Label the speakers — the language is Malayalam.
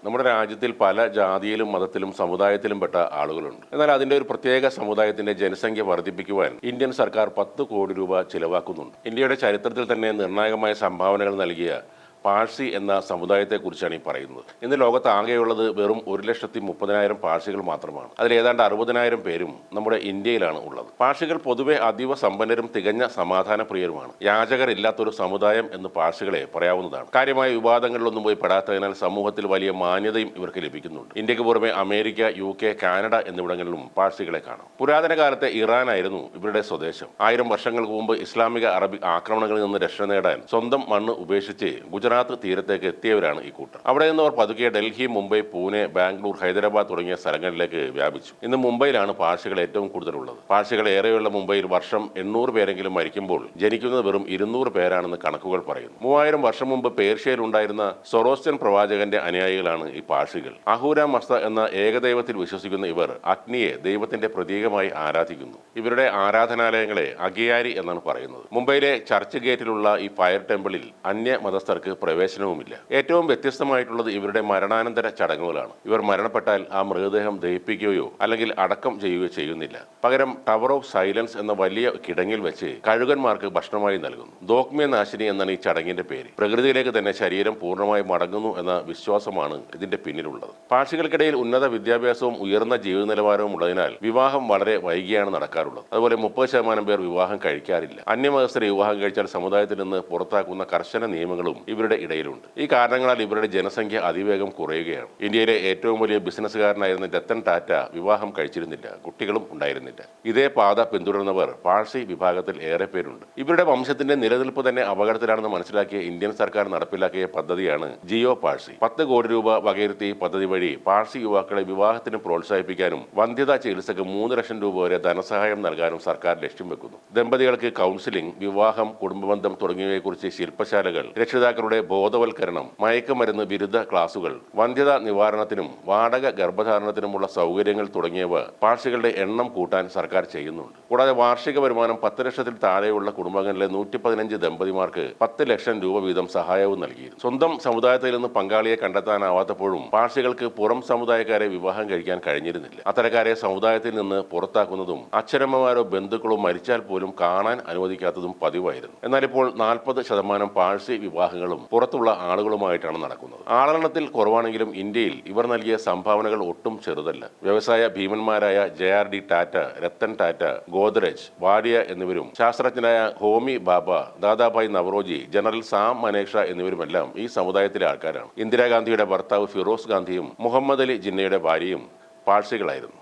Speaker 1: നമ്മുടെ രാജ്യത്തിൽ പല ജാതിയിലും മതത്തിലും സമുദായത്തിലും പെട്ട ആളുകളുണ്ട്. എന്നാൽ അതിന്റെ ഒരു പ്രത്യേക സമുദായത്തിന്റെ ജനസംഖ്യ വർദ്ധിപ്പിക്കുവാൻ ഇന്ത്യൻ സർക്കാർ 10 കോടി രൂപ ചിലവാക്കുന്നുണ്ട്. ഇന്ത്യയുടെ ചരിത്രത്തിൽ തന്നെ നിർണായകമായ സംഭാവനകൾ നൽകിയ പാഴ്സി എന്ന സമുദായത്തെക്കുറിച്ചാണ് ഈ പറയുന്നത്. ഇന്ന് ലോകത്താകെയുള്ളത് വെറും 1,30,000 പാഴ്സികൾ മാത്രമാണ്. അതിൽ ഏതാണ്ട് 60,000 പേരും നമ്മുടെ ഇന്ത്യയിലാണ് ഉള്ളത്. പാഴ്സികൾ പൊതുവെ അതീവ സമ്പന്നരും തികഞ്ഞ സമാധാനപ്രിയരുമാണ്. യാചകരില്ലാത്തൊരു സമുദായം എന്ന് പാഴ്സികളെ പറയാവുന്നതാണ്. കാര്യമായ വിവാദങ്ങളിലൊന്നും പോയി പെടാത്തതിനാൽ സമൂഹത്തിൽ വലിയ മാന്യതയും ഇവർക്ക് ലഭിക്കുന്നുണ്ട്. ഇന്ത്യക്ക് പുറമെ അമേരിക്ക, UK, കാനഡ എന്നിവിടങ്ങളിലും പാഴ്സികളെ കാണാം. പുരാതന കാലത്തെ ഇറാനായിരുന്നു ഇവരുടെ സ്വദേശം. 1000 വർഷങ്ങൾക്ക് മുമ്പ് ഇസ്ലാമിക അറബിക് ആക്രമണങ്ങളിൽ നിന്ന് രക്ഷ നേടാൻ സ്വന്തം മണ്ണ് ഉപേക്ഷിച്ച് ഗുജറാത്ത് തീരത്തേക്ക് എത്തിയവരാണ് ഈ കൂട്ടർ. അവിടെ നിന്ന് അവർ പതുക്കെ ഡൽഹി, മുംബൈ, പൂനെ, ബാംഗ്ലൂർ, ഹൈദരാബാദ് തുടങ്ങിയ സ്ഥലങ്ങളിലേക്ക് വ്യാപിച്ചു. ഇന്ന് മുംബൈയിലാണ് പാഴ്സികൾ ഏറ്റവും കൂടുതലുള്ളത്. പാഴ്സികൾ ഏറെയുള്ള മുംബൈയിൽ വർഷം 800 പേരെങ്കിലും മരിക്കുമ്പോൾ ജനിക്കുന്നത് വെറും 200 പേരാണെന്ന് കണക്കുകൾ പറയുന്നു. 3000 വർഷം മുമ്പ് പേർഷ്യയിലുണ്ടായിരുന്ന സൊറോസ്റ്റ്യൻ പ്രവാചകന്റെ അനുയായികളാണ് ഈ പാഴ്സികൾ. അഹൂര മസ്ത എന്ന ഏകദൈവത്തിൽ വിശ്വസിക്കുന്ന ഇവർ അഗ്നിയെ ദൈവത്തിന്റെ പ്രതീകമായി ആരാധിക്കുന്നു. ഇവരുടെ ആരാധനാലയങ്ങളെ അഗിയാരി എന്നാണ് പറയുന്നത്. മുംബൈയിലെ ചർച്ച് ഗേറ്റിലുള്ള ഈ ഫയർ ടെമ്പിളിൽ അന്യ മതസ്ഥർക്ക് പ്രവേശനവുമില്ല. ഏറ്റവും വ്യത്യസ്തമായിട്ടുള്ളത് ഇവരുടെ മരണാനന്തര ചടങ്ങുകളാണ്. ഇവർ മരണപ്പെട്ടാൽ ആ മൃതദേഹം ദഹിപ്പിക്കുകയോ അല്ലെങ്കിൽ അടക്കം ചെയ്യുകയോ ചെയ്യുന്നില്ല. പകരം ടവർ ഓഫ് സൈലൻസ് എന്ന വലിയ കിടങ്ങിൽ വെച്ച് കഴുകന്മാർക്ക് ഭക്ഷണമായി നൽകുന്നു. ദോക്മേ നാശിനി എന്നാണ് ഈ ചടങ്ങിന്റെ പേര്. പ്രകൃതിയിലേക്ക് തന്നെ ശരീരം പൂർണ്ണമായി മടങ്ങുന്നു എന്ന വിശ്വാസമാണ് ഇതിന്റെ പിന്നിലുള്ളത്. പാഴ്സികൾക്കിടയിൽ ഉന്നത വിദ്യാഭ്യാസവും ഉയർന്ന ജീവിത നിലവാരവും ഉള്ളതിനാൽ വിവാഹം വളരെ വൈകിയാണ് നടക്കാറുള്ളത്. അതുപോലെ 30% പേർ വിവാഹം കഴിക്കാറില്ല. അന്യമതസ്ഥരെ വിവാഹം കഴിച്ചാൽ സമുദായത്തിൽ നിന്ന് പുറത്താക്കുന്ന കർശന നിയമങ്ങളും ഇവരുടെ ഇടയിലുണ്ട്. ഈ കാരണങ്ങളാൽ ഇവരുടെ ജനസംഖ്യ അതിവേഗം കുറയുകയാണ്. ഇന്ത്യയിലെ ഏറ്റവും വലിയ ബിസിനസ്സുകാരനായിരുന്ന രത്തൻ ടാറ്റ വിവാഹം കഴിച്ചിരുന്നില്ല. കുട്ടികളും ഉണ്ടായിരുന്നില്ല. ഇതേ പാത പിന്തുടർന്നവർ പാഴ്സി വിഭാഗത്തിൽ ഏറെ പേരുണ്ട്. ഇവരുടെ വംശത്തിന്റെ നിലനിൽപ്പ് തന്നെ അപകടത്തിലാണെന്ന് മനസ്സിലാക്കിയ ഇന്ത്യൻ സർക്കാർ നടപ്പിലാക്കിയ പദ്ധതിയാണ് ജിയോ പാഴ്സി. 10 കോടി രൂപ വകയിരുത്തി പദ്ധതി വഴി പാഴ്സി യുവാക്കളെ വിവാഹത്തിന് പ്രോത്സാഹിപ്പിക്കാനും വന്ധ്യതാ ചികിത്സക്ക് 3 ലക്ഷം രൂപ വരെ ധനസഹായം നൽകാനും സർക്കാർ ലക്ഷ്യം വെക്കുന്നു. ദമ്പതികൾക്ക് കൗൺസിലിംഗ്, വിവാഹം, കുടുംബബന്ധം തുടങ്ങിയവയെക്കുറിച്ച് ശില്പശാലകൾ, രക്ഷിതാക്കളുടെ ബോധവൽക്കരണം, മയക്കുമരുന്ന് വിരുദ്ധ ക്ലാസുകൾ, വന്ധ്യതാ നിവാരണത്തിനും വാടക ഗർഭധാരണത്തിനുമുള്ള സൗകര്യങ്ങൾ തുടങ്ങിയവ പാഴ്സികളുടെ എണ്ണം കൂട്ടാൻ സർക്കാർ ചെയ്യുന്നുണ്ട്. കൂടാതെ വാർഷിക വരുമാനം 10 ലക്ഷത്തിൽ താഴെയുള്ള കുടുംബങ്ങളിലെ 115 ദമ്പതിമാർക്ക് 10 ലക്ഷം രൂപ വീതം സഹായവും നൽകിയിരുന്നു. സ്വന്തം സമുദായത്തിൽ നിന്ന് പങ്കാളിയെ കണ്ടെത്താനാവാത്തപ്പോഴും പാഴ്സികൾക്ക് പുറം സമുദായക്കാരെ വിവാഹം കഴിക്കാൻ കഴിഞ്ഞിരുന്നില്ല. അത്തരക്കാരെ സമുദായത്തിൽ നിന്ന് പുറത്താക്കുന്നതും അച്ഛനമ്മമാരോ ബന്ധുക്കളോ മരിച്ചാൽ പോലും കാണാൻ അനുവദിക്കാത്തതും പതിവായിരുന്നു. എന്നാൽ ഇപ്പോൾ 40% പാഴ്സി വിവാഹങ്ങളും പുറത്തുള്ള ആളുകളുമായിട്ടാണ് നടക്കുന്നത്. ആളെണ്ണത്തിൽ കുറവാണെങ്കിലും ഇന്ത്യയിൽ ഇവർ നൽകിയ സംഭാവനകൾ ഒട്ടും ചെറുതല്ല. വ്യവസായ ഭീമന്മാരായ JRD ടാറ്റ, രത്തൻ ടാറ്റ, ഗോദ്രേജ്, വാഡിയ എന്നിവരും ശാസ്ത്രജ്ഞനായ ഹോമി ബാബ, ദാദാഭായ് നവറോജി, ജനറൽ സാം മനേക്ഷ എന്നിവരുമെല്ലാം ഈ സമുദായത്തിലെ ആൾക്കാരാണ്. ഇന്ദിരാഗാന്ധിയുടെ ഭർത്താവ് ഫിറോസ് ഗാന്ധിയും മുഹമ്മദ് അലി ജിന്നയുടെ ഭാര്യയും പാഴ്സികളായിരുന്നു.